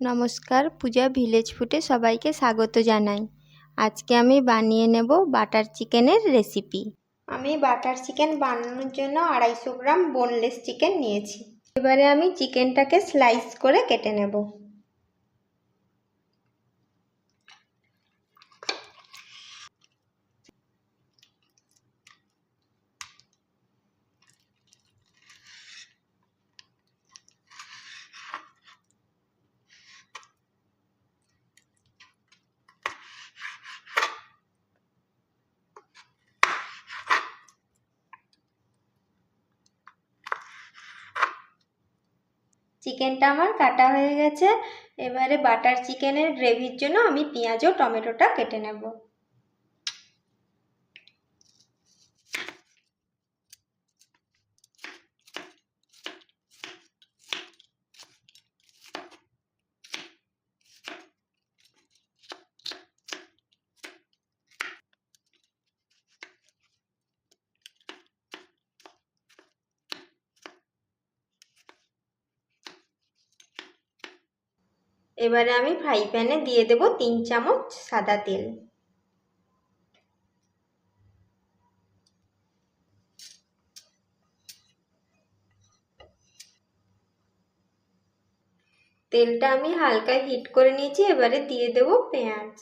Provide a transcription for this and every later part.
নমস্কার, পূজা ভিলেজ ফুডে সবাইকে স্বাগত জানাই। আজকে আমি বানিয়ে নেব বাটার চিকেনের রেসিপি। আমি বাটার চিকেন বানানোর জন্য 250 গ্রাম বোনলেস চিকেন নিয়েছি। এবারে আমি চিকেনটাকে স্লাইস করে কেটে নেব। চিকেনটা আমার কাটা হয়ে গেছে। এবারে বাটার চিকেনের গ্রেভির জন্য আমি পেঁয়াজ ও টমেটোটা কেটে নেব। এবারে আমি ফ্রাই প্যানে দিয়ে দেব 3 চামচ সাদা তেল। তেলটা আমি হালকা হিট করে নিয়েছি। এবারে দিয়ে দেব পেঁয়াজ।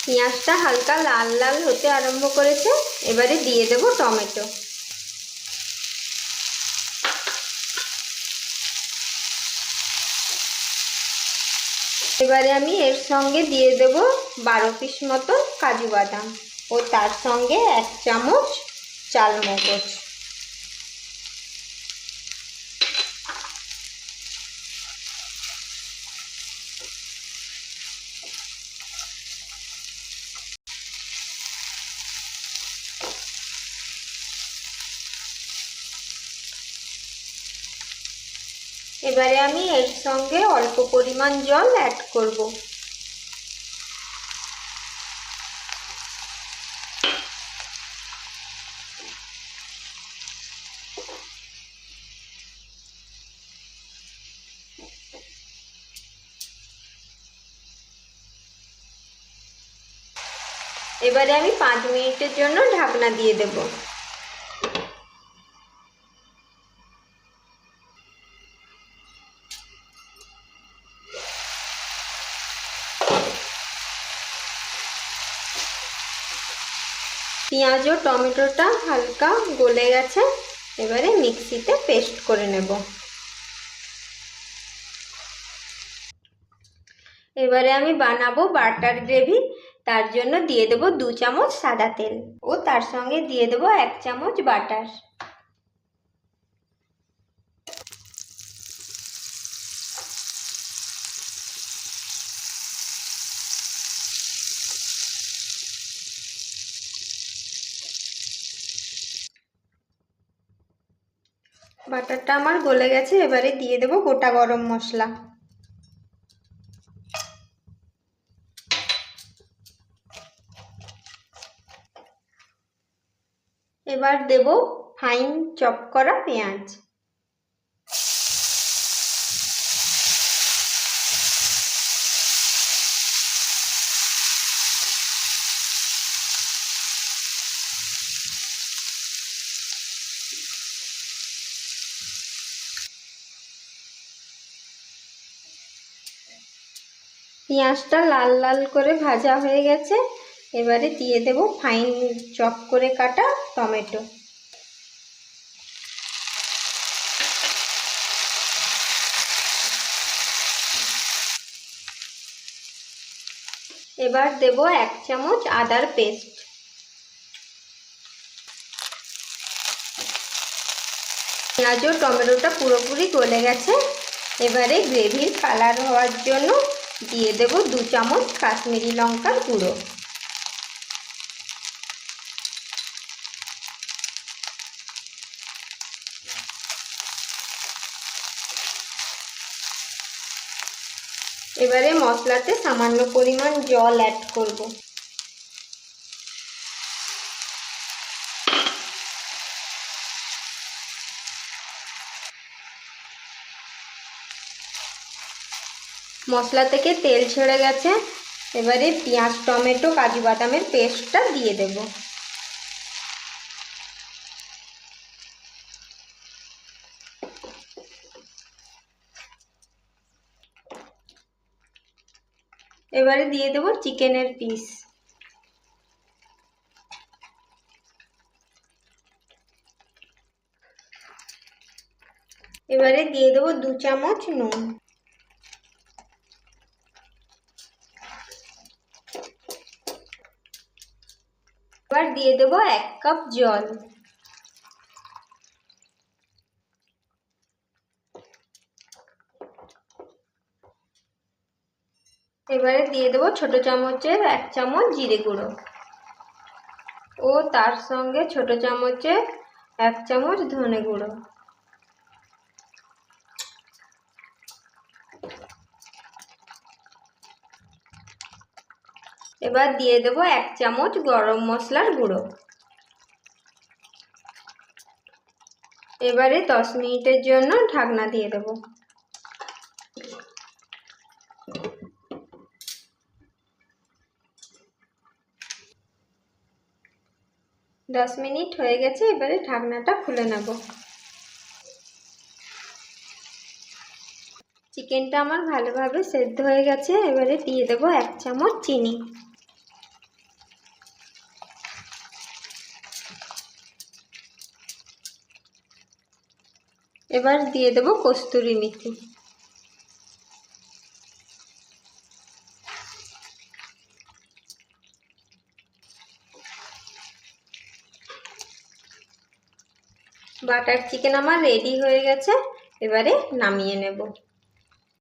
পেঁয়াজটা হালকা লাল লাল হতে আরম্ভ করেছে। এবারে দিয়ে দেব টমেটো। এবারে আমি এর সঙ্গে দিয়ে দেব 12 পিস মতো কাজু বাদাম ও তার সঙ্গে 1 চামচ চালমগজ। এবারে আমি এর সঙ্গে অল্প পরিমাণ জল অ্যাড করব। এবারে আমি 5 মিনিটের জন্য ঢাকনা দিয়ে দেব। পেঁয়াজ ও টমেটোটা হালকা গলে গেছে। এবারে মিক্সিতে পেস্ট করে নেব। এবারে আমি বানাবো বাটার গ্রেভি। তার জন্য দিয়ে দেব 2 চামচ সাদা তেল ও তার সঙ্গে দিয়ে দেব 1 চামচ বাটার। বাটারটা আমার গলে গেছে। এবারে দিয়ে দেব গোটা গরম মশলা। এবার দেব ফাইন চপ করা পেঁয়াজ। পেঁয়াজটা লাল লাল করে ভাজা হয়ে গেছে। এবারে দিয়ে দেব ফাইন চপ করে কাটা টমেটো। এবার দেব 1 চামচ আদার পেস্ট। পেঁয়াজ ও টমেটোটা পুরোপুরি গলে গেছে। এবারে গ্রেভির কালার হওয়ার জন্য দিয়ে দেব 2 চামচ কাশ্মীরি লঙ্কার গুঁড়ো। এবারে মশলাতে সামান্য পরিমাণ জল অ্যাড করব। মশলা থেকে তেল ছেড়ে গেছে। এবারে পেঁয়াজ, টমেটো, কাজু বাদামের পেস্টটা দিয়ে দেব। এবারে দিয়ে দেব চিকেনের পিস। এবারে দিয়ে দেব 2 চামচ নুন। এবার দিয়ে দেব 1 কাপ জল। এবারে দিয়ে দেব ছোট চামচের 1 চামচ জিরে গুঁড়ো ও তার সঙ্গে ছোট চামচের 1 চামচ ধনে গুঁড়ো। এবার দিয়ে দেব 1 চামচ গরম মশলার গুঁড়ো। এবারে 10 মিনিটের জন্য ঢাকনা দিয়ে দেব। 10 মিনিট হয়ে গেছে। এবারে ঢাকনাটা খুলে নেব। চিকেনটা আমার ভালোভাবে সেদ্ধ হয়ে গেছে। এবারে দিয়ে দেব 1 চামচ চিনি। এবার দিয়ে দেব কস্তুরি মেথি। বাটার চিকেন আমার রেডি হয়ে গেছে। এবারে নামিয়ে নেব।